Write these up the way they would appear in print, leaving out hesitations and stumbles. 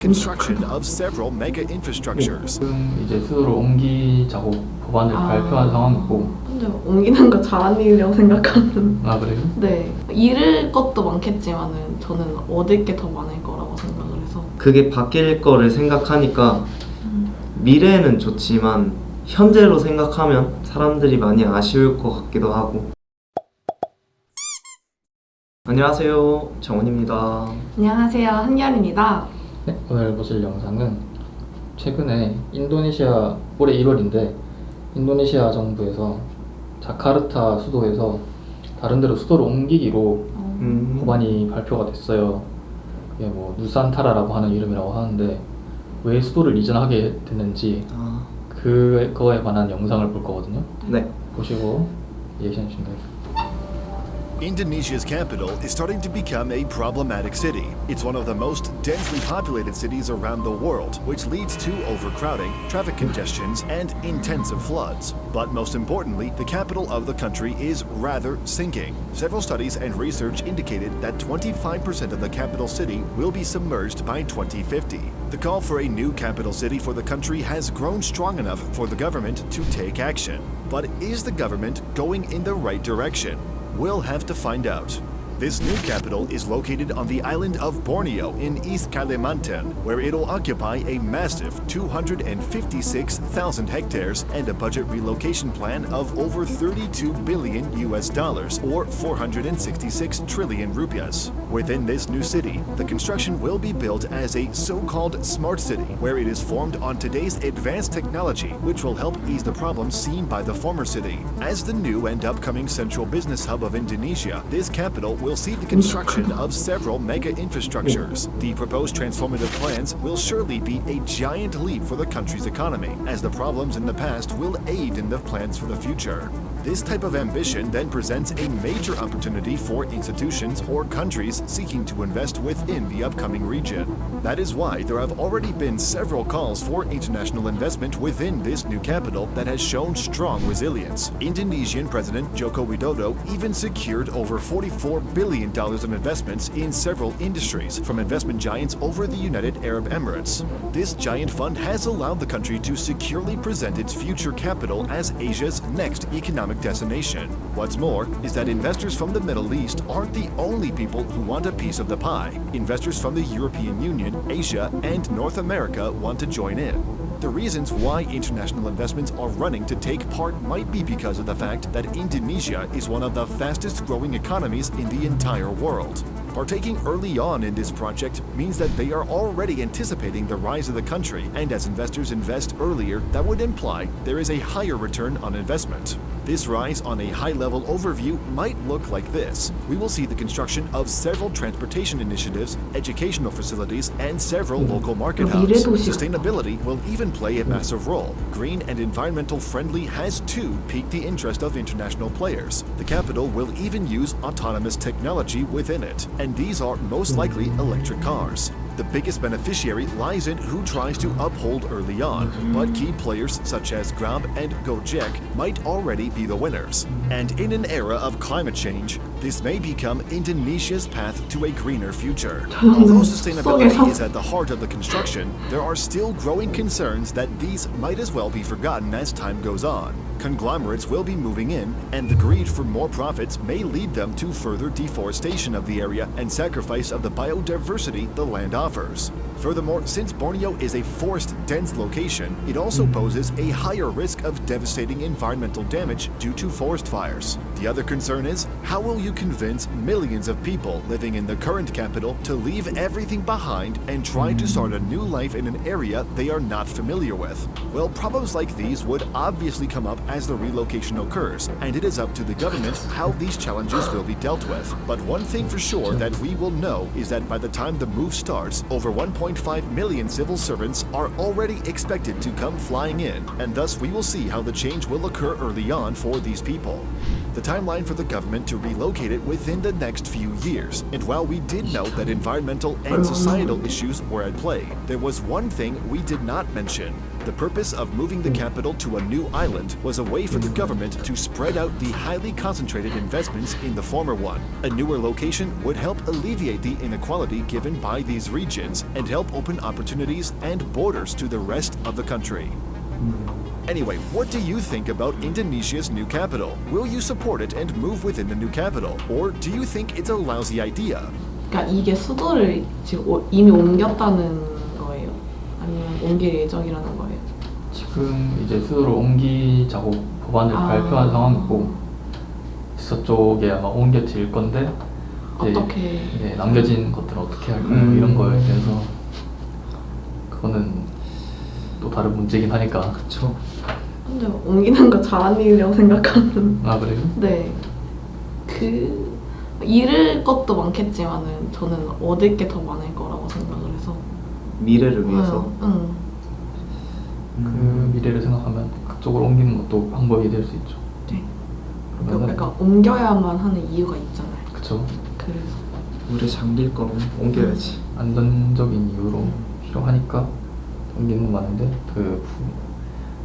construction of several mega infrastructures. 지금 이제 수도를 옮기자고 법안을 발표한 상황이고. 근데 옮기는 거 잘한 일이라고 생각하는. 아 그래요? 네, 잃을 것도 많겠지만은 저는 얻을 게 더 많을 거라고 생각을 해서. 그게 바뀔 거를 생각하니까 미래는 좋지만 현재로 생각하면 사람들이 많이 아쉬울 것 같기도 하고. 안녕하세요, 정훈입니다. 안녕하세요, 한결입니다. 네, 오늘 보실 영상은 최근에 인도네시아 올해 1월인데 인도네시아 정부에서 자카르타 수도에서 다른 데로 수도를 옮기기로 법안이 발표가 됐어요. 그게 뭐 누산타라라고 하는 이름이라고 하는데 왜 수도를 이전하게 됐는지 그거에 관한 영상을 볼 거거든요. 네. 보시고 리액션 주시면 됩니다. Indonesia's capital is starting to become a problematic city. It's one of the most densely populated cities around the world, which leads to overcrowding, traffic congestions, and intensive floods. But most importantly, the capital of the country is rather sinking. Several studies and research indicated that 25% of the capital city will be submerged by 2050. The call for a new capital city for the country has grown strong enough for the government to take action. But is the government going in the right direction? We'll have to find out. This new capital is located on the island of Borneo in East Kalimantan, where it'll occupy a massive 256,000 hectares and a budget relocation plan of over 32 billion US dollars or 466 trillion rupiahs. Within this new city, the construction will be built as a so-called smart city, where it is formed on today's advanced technology, which will help ease the problems seen by the former city. As the new and upcoming central business hub of Indonesia, this capital will see the construction of several mega infrastructures. The proposed transformative plans will surely be a giant leap for the country's economy, as the problems in the past will aid in the plans for the future. This type of ambition then presents a major opportunity for institutions or countries seeking to invest within the upcoming region. That is why there have already been several calls for international investment within this new capital that has shown strong resilience. Indonesian President Joko Widodo even secured over $44 billion in investments in several industries from investment giants over the United Arab Emirates. This giant fund has allowed the country to securely present its future capital as Asia's next economic destination. What's more is that investors from the Middle East aren't the only people who want a piece of the pie. Investors from the European Union, Asia, and North America want to join in. The reasons why international investments are running to take part might be because of the fact that Indonesia is one of the fastest growing economies in the entire world. Partaking early on in this project means that they are already anticipating the rise of the country, and as investors invest earlier, that would imply there is a higher return on investment. This rise on a high-level overview might look like this. We will see the construction of several transportation initiatives, educational facilities, and several local market hubs. Sustainability will even play a massive role. Green and environmental friendly has too piqued the interest of international players. The capital will even use autonomous technology within it, and these are most likely electric cars. The biggest beneficiary lies in who tries to uphold early on, but key players such as Grab and Gojek might already be the winners. And in an era of climate change, this may become Indonesia's path to a greener future. Although sustainability is at the heart of the construction, there are still growing concerns that these might as well be forgotten as time goes on. Conglomerates will be moving in, and the greed for more profits may lead them to further deforestation of the area and sacrifice of the biodiversity the land offers. Furthermore, since Borneo is a forest-dense location, it also poses a higher risk of devastating environmental damage due to forest fires. The other concern is, how will you convince millions of people living in the current capital to leave everything behind and try to start a new life in an area they are not familiar with? Well, problems like these would obviously come up as the relocation occurs, and it is up to the government how these challenges will be dealt with. But one thing for sure that we will know is that by the time the move starts, over 1.5 million civil servants are already expected to come flying in, and thus we will see how the change will occur early on for these people. the timeline for the government to relocate it within the next few years. And while we did note that environmental and societal issues were at play, there was one thing we did not mention. The purpose of moving the capital to a new island was a way for the government to spread out the highly concentrated investments in the former one. A newer location would help alleviate the inequality given by these regions and help open opportunities and borders to the rest of the country. Anyway, what do you think about Indonesia's new capital? Will you support it and move within the new capital? Or do you think it's a lousy idea? 그러니까 이게 수도를 지금 이미 옮겼다는 거예요? 아니면 옮길 예정이라는 거예요? 지금 이제 수도를 옮기자고 법안을 발표한 상황이고 서쪽에 아마 옮겨질 건데 이제 어떻게? 네, 남겨진 것들은 어떻게 할 거냐 이런 거에 대해서 그거는 또 다른 문제긴 하니까. 그쵸. 근데 옮기는 거 잘한 일이라고 생각하는. 아 그래요? 네. 그 잃을 것도 많겠지만은 저는 얻을 게 더 많을 거라고 생각을 해서. 미래를 위해서. 응. 그 미래를 생각하면 그쪽으로 옮기는 것도 방법이 될 수 있죠. 네. 그러면은 그러니까 옮겨야만 하는 이유가 있잖아요. 그쵸. 그래서. 물에 잠길 거면 옮겨야지. 안전적인 이유로 필요하니까 옮기는 건 맞는데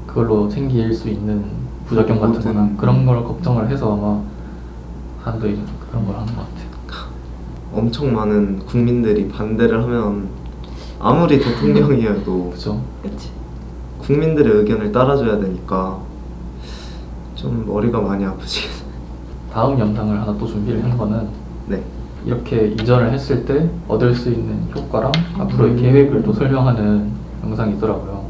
그걸로 생길 수 있는 부작용 같은 거나 그런 걸 걱정을 해서 아마 사람들이 그런 걸 하는 것 같아요. 엄청 많은 국민들이 반대를 하면 아무리 대통령이어도 그쵸. 그치. 국민들의 의견을 따라줘야 되니까 좀 머리가 많이 아프시겠어요. 다음 영상을 하나 또 준비를 한 거는 네. 이렇게 이전을 했을 때 얻을 수 있는 효과랑 앞으로의 계획을 또 설명하는 영상이 있더라고요.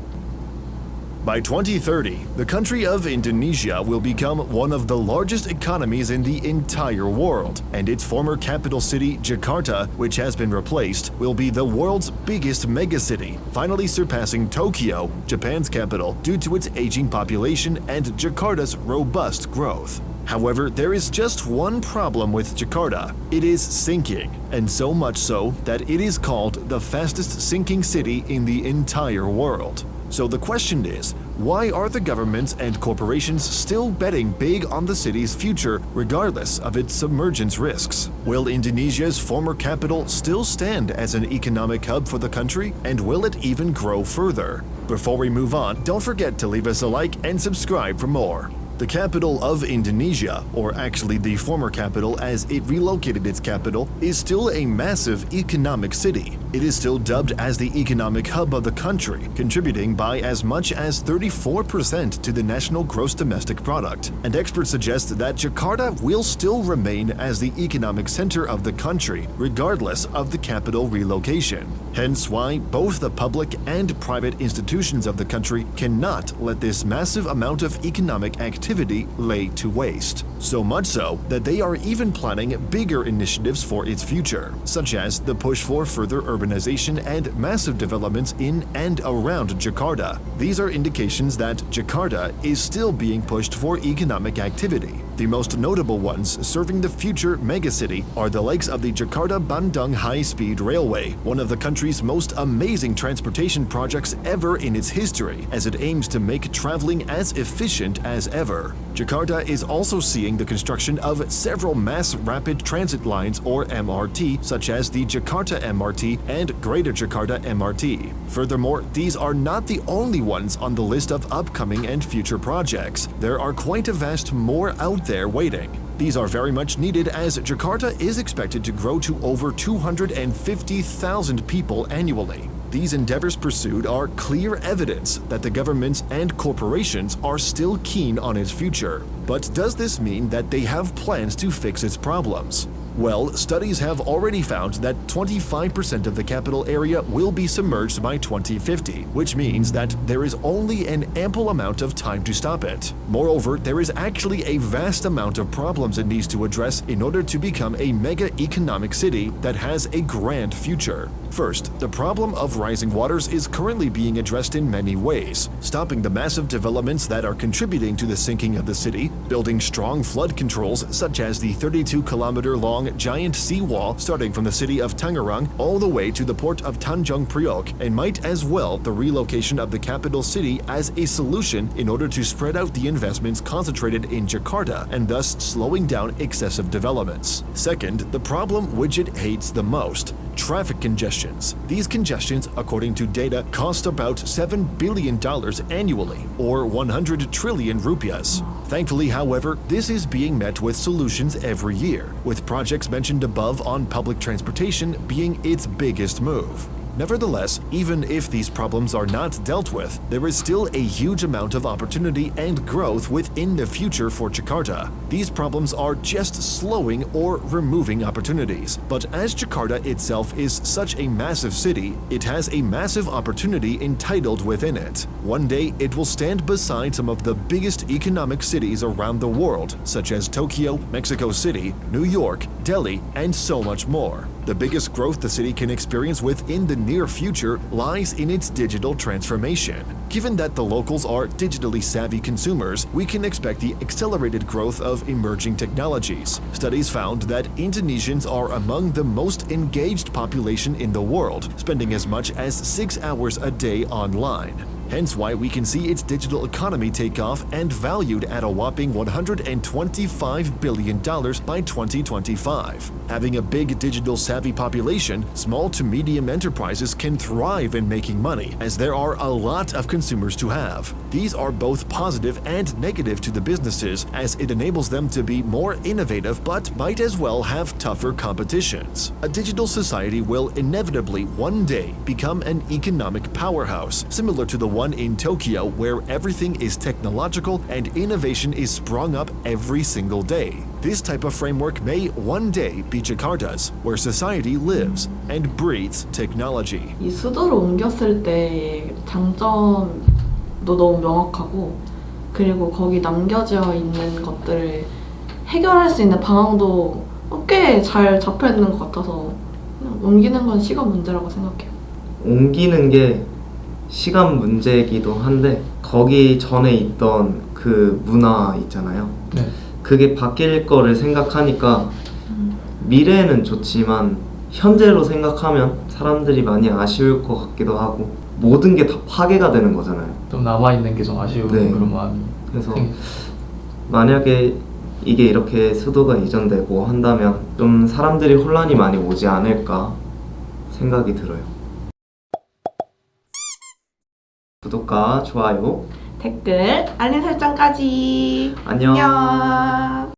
By 2030, the country of Indonesia will become one of the largest economies in the entire world, and its former capital city, Jakarta, which has been replaced, will be the world's biggest megacity, finally surpassing Tokyo, Japan's capital, due to its aging population and Jakarta's robust growth. However, there is just one problem with Jakarta. It is sinking, and so much so that it is called the fastest sinking city in the entire world. So the question is, why are the governments and corporations still betting big on the city's future regardless of its submergence risks? Will Indonesia's former capital still stand as an economic hub for the country, and will it even grow further? Before we move on, don't forget to leave us a like and subscribe for more. The capital of Indonesia, or actually the former capital as it relocated its capital, is still a massive economic city. It is still dubbed as the economic hub of the country, contributing by as much as 34% to the national gross domestic product. And experts suggest that Jakarta will still remain as the economic center of the country, regardless of the capital relocation. Hence why both the public and private institutions of the country cannot let this massive amount of economic activity lay to waste. So much so that they are even planning bigger initiatives for its future, such as the push for further urbanization and massive developments in and around Jakarta. These are indications that Jakarta is still being pushed for economic activity. The most notable ones serving the future megacity are the likes of the Jakarta-Bandung High-Speed Railway, one of the country's most amazing transportation projects ever in its history, as it aims to make traveling as efficient as ever. Jakarta is also seeing the construction of several mass rapid transit lines, or MRT, such as the Jakarta MRT and Greater Jakarta MRT. Furthermore, these are not the only ones on the list of upcoming and future projects. There are quite a vast more out there waiting. These are very much needed as Jakarta is expected to grow to over 250,000 people annually. These endeavors pursued are clear evidence that the governments and corporations are still keen on its future. But does this mean that they have plans to fix its problems? Well, studies have already found that 25% of the capital area will be submerged by 2050, which means that there is only an ample amount of time to stop it. Moreover, there is actually a vast amount of problems it needs to address in order to become a mega economic city that has a grand future. First, the problem of rising waters is currently being addressed in many ways, stopping the massive developments that are contributing to the sinking of the city, building strong flood controls such as the 32-kilometer-long meter-long giant seawall starting from the city of Tangerang all the way to the port of Tanjung Priok, and might as well the relocation of the capital city as a solution in order to spread out the investments concentrated in Jakarta and thus slowing down excessive developments. Second, the problem Widget hates the most: traffic congestions. These congestions, according to data, cost about $7 billion annually, or 100 trillion rupiahs. Thankfully, however, this is being met with solutions every year, with projects mentioned above on public transportation being its biggest move. Nevertheless, even if these problems are not dealt with, there is still a huge amount of opportunity and growth within the future for Jakarta. These problems are just slowing or removing opportunities. But as Jakarta itself is such a massive city, it has a massive opportunity entitled within it. One day, it will stand beside some of the biggest economic cities around the world, such as Tokyo, Mexico City, New York, Delhi, and so much more. The biggest growth the city can experience within the near future lies in its digital transformation. Given that the locals are digitally savvy consumers, we can expect the accelerated growth of emerging technologies. Studies found that Indonesians are among the most engaged population in the world, spending as much as 6 hours a day online. Hence why we can see its digital economy take off and valued at a whopping $125 billion by 2025. Having a big digital savvy population, small to medium enterprises can thrive in making money, as there are a lot of consumers to have. These are both positive and negative to the businesses, as it enables them to be more innovative but might as well have tougher competitions. A digital society will inevitably one day become an economic powerhouse, similar to the one in Tokyo, where everything is technological and innovation is sprung up every single day. This type of framework may one day be Jakarta's, where society lives and breathes technology. 이 수도로 옮겼을 때의 장점도 너무 명확하고, 그리고 거기 남겨져 있는 것들을 해결할 수 있는 방향도 꽤 잘 잡혀 있는 것 같아서 그냥 옮기는 건 시간 문제라고 생각해요. 옮기는 게 시간 문제이기도 한데, 거기 전에 있던 그 문화 있잖아요. 네. 그게 바뀔 거를 생각하니까 미래는 좋지만 현재로 생각하면 사람들이 많이 아쉬울 것 같기도 하고, 모든 게 다 파괴가 되는 거잖아요. 좀 남아있는 게 좀 아쉬운 네. 그런 마음이 그래서 만약에 이게 이렇게 수도가 이전되고 한다면 좀 사람들이 혼란이 많이 오지 않을까 생각이 들어요. 구독과 좋아요, 댓글, 알림 설정까지. 안녕. 안녕.